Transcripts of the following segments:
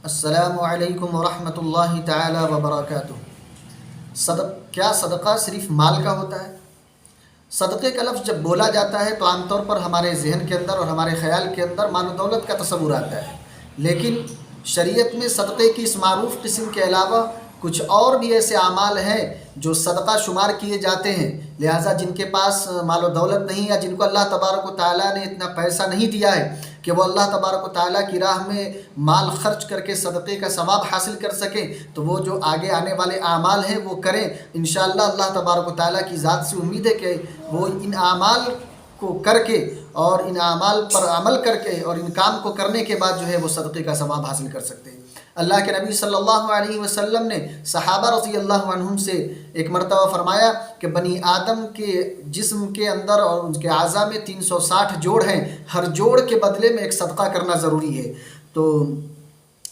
السلام علیکم ورحمۃ اللہ تعالی وبرکاتہ۔ کیا صدقہ صرف مال کا ہوتا ہے؟ صدقے کا لفظ جب بولا جاتا ہے تو عام طور پر ہمارے ذہن کے اندر اور ہمارے خیال کے اندر مال و دولت کا تصور آتا ہے، لیکن شریعت میں صدقے کی اس معروف قسم کے علاوہ کچھ اور بھی ایسے اعمال ہیں جو صدقہ شمار کیے جاتے ہیں، لہٰذا جن کے پاس مال و دولت نہیں یا جن کو اللہ تبارک و تعالیٰ نے اتنا پیسہ نہیں دیا ہے کہ وہ اللہ تبارک و تعالیٰ کی راہ میں مال خرچ کر کے صدقے کا ثواب حاصل کر سکیں، تو وہ جو آگے آنے والے اعمال ہیں وہ کریں۔ انشاءاللہ اللہ تبارک و تعالیٰ کی ذات سے امید ہے کہ وہ ان اعمال کو کر کے اور ان اعمال پر عمل کر کے اور ان کام کو کرنے کے بعد جو ہے وہ صدقے کا ثواب حاصل کر سکتے ہیں۔ اللہ کے نبی صلی اللہ علیہ وسلم نے صحابہ رضی اللہ عنہم سے ایک مرتبہ فرمایا کہ بنی آدم کے جسم کے اندر اور ان کے اعضاء میں 360 جوڑ ہیں، ہر جوڑ کے بدلے میں ایک صدقہ کرنا ضروری ہے۔ تو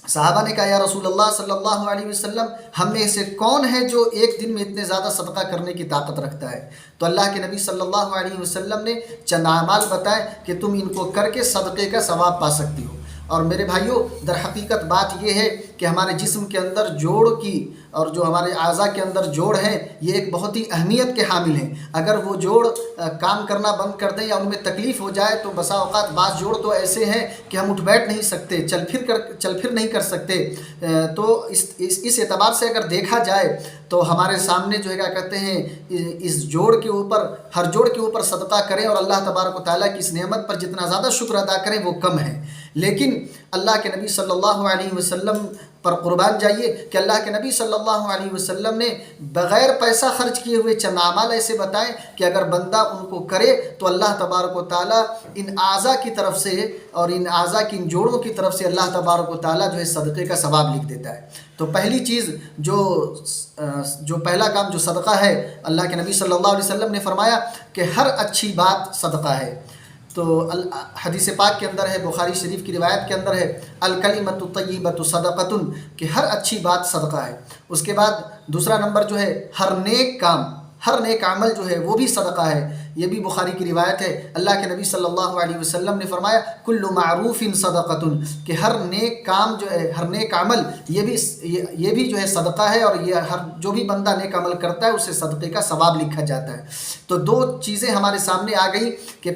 صحابہ نے کہا یا رسول اللہ صلی اللہ علیہ وسلم، ہم میں سے کون ہے جو ایک دن میں اتنے زیادہ صدقہ کرنے کی طاقت رکھتا ہے؟ تو اللہ کے نبی صلی اللہ علیہ وسلم نے چند اعمال بتائے کہ تم ان کو کر کے صدقے کا ثواب پا سکتی ہو۔ اور میرے بھائیوں، در حقیقت بات یہ ہے کہ ہمارے جسم کے اندر جوڑ کی اور جو ہمارے اعضاء کے اندر جوڑ ہیں یہ ایک بہت ہی اہمیت کے حامل ہیں۔ اگر وہ جوڑ کام کرنا بند کر دیں یا ان میں تکلیف ہو جائے تو بسا اوقات بعض جوڑ تو ایسے ہیں کہ ہم اٹھ بیٹھ نہیں سکتے، چل پھر نہیں کر سکتے۔ تو اس اعتبار سے اگر دیکھا جائے تو ہمارے سامنے جو ہے کیا کہتے ہیں، اس جوڑ کے اوپر، ہر جوڑ کے اوپر صدقہ کریں اور اللہ تبارک و تعالیٰ کی اس نعمت پر جتنا زیادہ شکر ادا کریں وہ کم ہے۔ لیکن اللہ کے نبی صلی اللہ علیہ وسلم پر قربان جائیے کہ اللہ کے نبی صلی اللہ علیہ وسلم نے بغیر پیسہ خرچ کیے ہوئے چند اعمال ایسے بتائیں کہ اگر بندہ ان کو کرے تو اللہ تبارک و تعالیٰ ان اعضاء کی طرف سے اور ان اعضاء کی ان جوڑوں کی طرف سے اللہ تبارک و تعالیٰ جو ہے صدقے کا ثواب لکھ دیتا ہے۔ تو پہلی چیز جو پہلا کام جو صدقہ ہے، اللہ کے نبی صلی اللہ علیہ وسلم نے فرمایا کہ ہر اچھی بات صدقہ ہے۔ تو حدیث پاک کے اندر ہے، بخاری شریف کی روایت کے اندر ہے، الکلمۃ الطیبۃ صدقۃ، کہ ہر اچھی بات صدقہ ہے۔ اس کے بعد دوسرا نمبر جو ہے ہر نیک کام، ہر نیک عمل جو ہے وہ بھی صدقہ ہے۔ یہ بھی بخاری کی روایت ہے، اللہ کے نبی صلی اللہ علیہ وسلم نے فرمایا کل معروف صدقۃ، کہ ہر نیک کام جو ہے، ہر نیک عمل یہ بھی جو ہے صدقہ ہے، اور یہ ہر جو بھی بندہ نیک عمل کرتا ہے اسے صدقے کا ثواب لکھا جاتا ہے۔ تو دو چیزیں ہمارے سامنے آ گئی کہ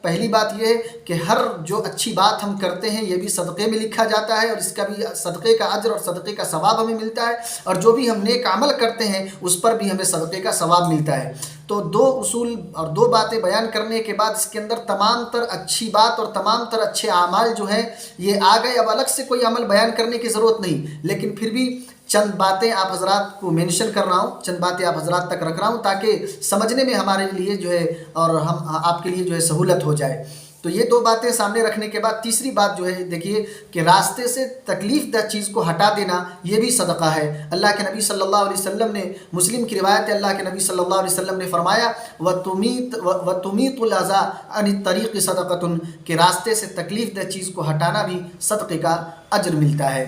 پہلی بات یہ ہے کہ ہر جو اچھی بات ہم کرتے ہیں یہ بھی صدقے میں لکھا جاتا ہے، اور اس کا بھی صدقے کا اجر اور صدقے کا ثواب ہمیں ملتا ہے، اور جو بھی ہم نیک عمل کرتے ہیں اس پر بھی ہمیں صدقے کا ثواب ملتا ہے۔ تو دو اصول اور دو باتیں بیان کرنے کے بعد اس کے اندر تمام تر اچھی بات اور تمام تر اچھے اعمال جو ہیں یہ آ گئے۔ اب الگ سے کوئی عمل بیان کرنے کی ضرورت نہیں، لیکن پھر بھی چند باتیں آپ حضرات کو مینشن کر رہا ہوں، چند باتیں آپ حضرات تک رکھ رہا ہوں تاکہ سمجھنے میں ہمارے لیے جو ہے اور آپ کے لیے جو ہے سہولت ہو جائے۔ تو یہ دو باتیں سامنے رکھنے کے بعد تیسری بات جو ہے دیکھیے کہ راستے سے تکلیف دہ چیز کو ہٹا دینا یہ بھی صدقہ ہے۔ اللہ کے نبی صلی اللہ علیہ وسلم نے، مسلم کی روایت ہے، اللہ کے نبی صلی اللہ علیہ وسلم نے فرمایا وَتُمِيطُ الْأَذَىٰ عَنِ الطَّرِيقِ صَدَقَةٌ، کہ راستے سے تکلیف دہ چیز کو ہٹانا بھی صدقے کا اجر ملتا ہے۔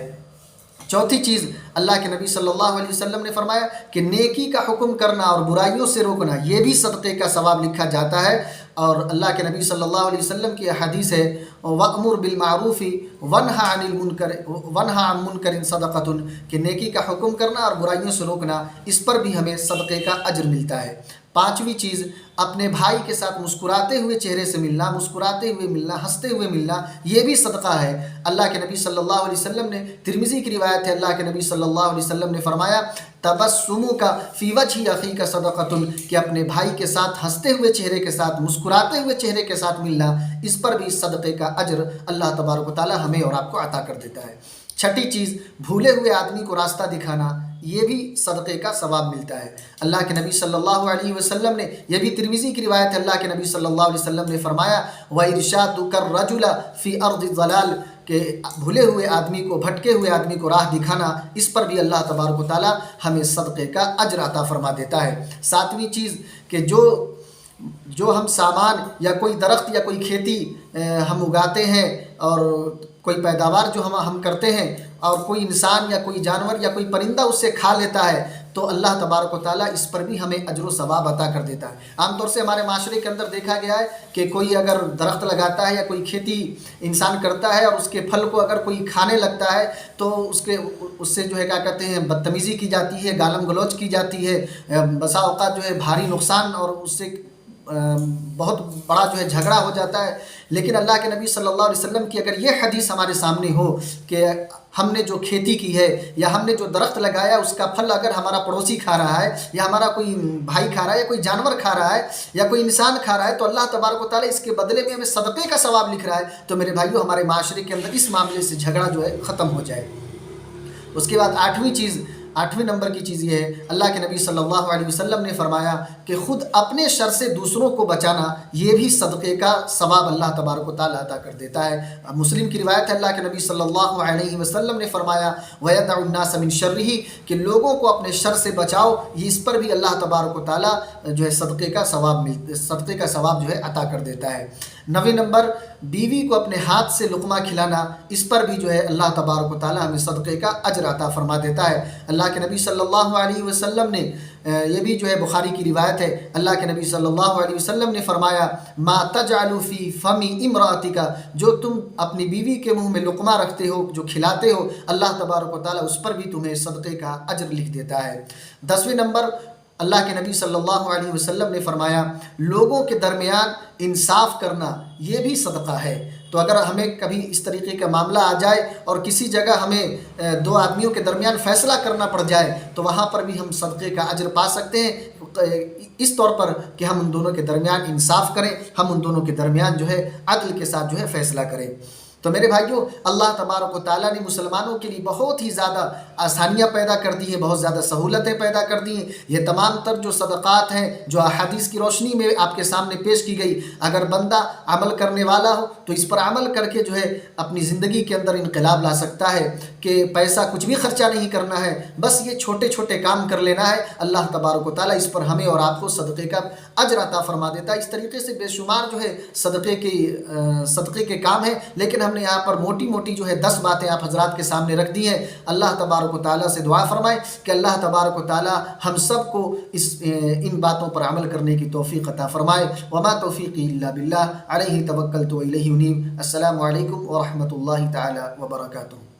چوتھی چیز اللہ کے نبی صلی اللہ علیہ وسلم نے فرمایا کہ نیکی کا حکم کرنا اور برائیوں سے روکنا یہ بھی صدقے کا ثواب لکھا جاتا ہے۔ اور اللہ کے نبی صلی اللہ علیہ وسلم کی حدیث ہے وَأْمُرْ بِالْمَعْرُوفِ وَانْهَ عَنِ مُنْكَرٍ صَدَقَةٌ، کہ نیکی کا حکم کرنا اور برائیوں سے روکنا اس پر بھی ہمیں صدقے کا اجر ملتا ہے۔ پانچویں چیز اپنے بھائی کے ساتھ مسکراتے ہوئے چہرے سے ملنا، مسکراتے ہوئے ملنا، ہنستے ہوئے ملنا یہ بھی صدقہ ہے۔ اللہ کے نبی صلی اللہ علیہ وسلم نے، ترمذی کی روایت ہے، اللہ کے نبی صلی اللہ علیہ وسلم نے فرمایا تبسمک فی وجہ اخیک صدقۃ، کہ اپنے بھائی کے ساتھ ہنستے ہوئے چہرے کے ساتھ، مسکراتے ہوئے چہرے کے ساتھ ملنا، اس پر بھی صدقے کا اجر اللہ تبارک و تعالی ہمیں اور آپ کو عطا کر دیتا ہے۔ چھٹی چیز بھولے ہوئے آدمی کو راستہ دکھانا یہ بھی صدقے کا ثواب ملتا ہے۔ اللہ کے نبی صلی اللہ علیہ وسلم نے، یہ بھی ترمذی کی روایت ہے، اللہ کے نبی صلی اللہ علیہ وسلم نے فرمایا وَإِرْشَادُكَ الرَّجُلَ فِي أَرْضِ الضَّلَالِ، کہ بھولے ہوئے آدمی کو، بھٹکے ہوئے آدمی کو راہ دکھانا، اس پر بھی اللہ تبارک و تعالی ہمیں صدقے کا اجر عطا فرما دیتا ہے۔ ساتویں چیز کہ جو ہم سامان یا کوئی درخت یا کوئی کھیتی ہم اگاتے ہیں اور کوئی پیداوار جو ہم کرتے ہیں اور کوئی انسان یا کوئی جانور یا کوئی پرندہ اس سے کھا لیتا ہے تو اللہ تبارک و تعالیٰ اس پر بھی ہمیں اجر و ثواب عطا کر دیتا ہے۔ عام طور سے ہمارے معاشرے کے اندر دیکھا گیا ہے کہ کوئی اگر درخت لگاتا ہے یا کوئی کھیتی انسان کرتا ہے اور اس کے پھل کو اگر کوئی کھانے لگتا ہے تو اس سے جو ہے کیا کہتے ہیں بدتمیزی کی جاتی ہے، گالم گلوچ کی جاتی ہے، بسا اوقات جو ہے بھاری نقصان اور اس سے بہت بڑا جو ہے جھگڑا ہو جاتا ہے۔ لیکن اللہ کے نبی صلی اللہ علیہ وسلم کی اگر یہ حدیث ہمارے سامنے ہو کہ ہم نے جو کھیتی کی ہے یا ہم نے جو درخت لگایا اس کا پھل اگر ہمارا پڑوسی کھا رہا ہے یا ہمارا کوئی بھائی کھا رہا ہے یا کوئی جانور کھا رہا ہے یا کوئی انسان کھا رہا ہے تو اللہ تبارک و تعالیٰ اس کے بدلے میں ہمیں صدقے کا ثواب لکھ رہا ہے، تو میرے بھائیو ہمارے معاشرے کے اندر اس معاملے سے جھگڑا جو ہے ختم ہو جائے۔ اس کے بعد آٹھویں نمبر کی چیز یہ ہے، اللہ کے نبی صلی اللہ علیہ وسلم نے فرمایا کہ خود اپنے شر سے دوسروں کو بچانا یہ بھی صدقے کا ثواب اللہ تبارک و تعالیٰ عطا کر دیتا ہے۔ مسلم کی روایت ہے، اللہ کے نبی صلی اللہ علیہ وسلم نے فرمایا وَيَدْعُ النَّاسَ مِنْ شَرِّهِ کہ لوگوں کو اپنے شر سے بچاؤ، یہ اس پر بھی اللہ تبارک و تعالیٰ جو ہے صدقے کا ثواب جو ہے عطا کر دیتا ہے۔ 9 نمبر، بیوی کو اپنے ہاتھ سے لقمہ کھلانا، اس پر بھی جو ہے اللہ تبارک و تعالیٰ ہمیں صدقے کا اجر عطا فرما دیتا ہے۔ اللہ کے نبی صلی اللہ علیہ وسلم نے یہ بھی جو ہے بخاری کی روایت ہے، اللہ کے نبی صلی اللہ علیہ وسلم نے فرمایا ما تجعل فی فم امرأتک، جو تم اپنی بیوی کے منہ میں لقمہ رکھتے ہو، جو کھلاتے ہو، اللہ تبارک و تعالیٰ اس پر بھی تمہیں صدقے کا اجر لکھ دیتا ہے۔ 10ویں نمبر، اللہ کے نبی صلی اللہ علیہ وسلم نے فرمایا لوگوں کے درمیان انصاف کرنا یہ بھی صدقہ ہے۔ تو اگر ہمیں کبھی اس طریقے کا معاملہ آ جائے اور کسی جگہ ہمیں 2 آدمیوں کے درمیان فیصلہ کرنا پڑ جائے تو وہاں پر بھی ہم صدقے کا اجر پا سکتے ہیں، اس طور پر کہ ہم ان دونوں کے درمیان انصاف کریں، ہم ان دونوں کے درمیان جو ہے عدل کے ساتھ جو ہے فیصلہ کریں۔ تو میرے بھائیوں، اللہ تبارک و تعالیٰ نے مسلمانوں کے لیے بہت ہی زیادہ آسانیاں پیدا کر دی ہیں، بہت زیادہ سہولتیں پیدا کر دی ہیں۔ یہ تمام تر جو صدقات ہیں جو احادیث کی روشنی میں آپ کے سامنے پیش کی گئی، اگر بندہ عمل کرنے والا ہو تو اس پر عمل کر کے جو ہے اپنی زندگی کے اندر انقلاب لا سکتا ہے کہ پیسہ کچھ بھی خرچہ نہیں کرنا ہے، بس یہ چھوٹے چھوٹے کام کر لینا ہے، اللہ تبارک و تعالیٰ اس پر ہمیں اور آپ کو صدقے کا اجر عطا فرما دیتا ہے۔ اس طریقے سے بے شمار جو ہے صدقے کے کام ہیں، لیکن ہم نے یہاں پر موٹی موٹی جو ہے 10 باتیں آپ حضرات کے سامنے رکھ دی ہیں۔ اللہ تبارک و تعالیٰ سے دعا فرمائیں کہ اللہ تبارک و تعالیٰ ہم سب کو ان باتوں پر عمل کرنے کی توفیق عطا فرمائے۔ وما توفیقی الا باللہ، علیہ توکلت و الیہ انیب۔ السلام علیکم ورحمۃ اللہ تعالیٰ وبرکاتہ۔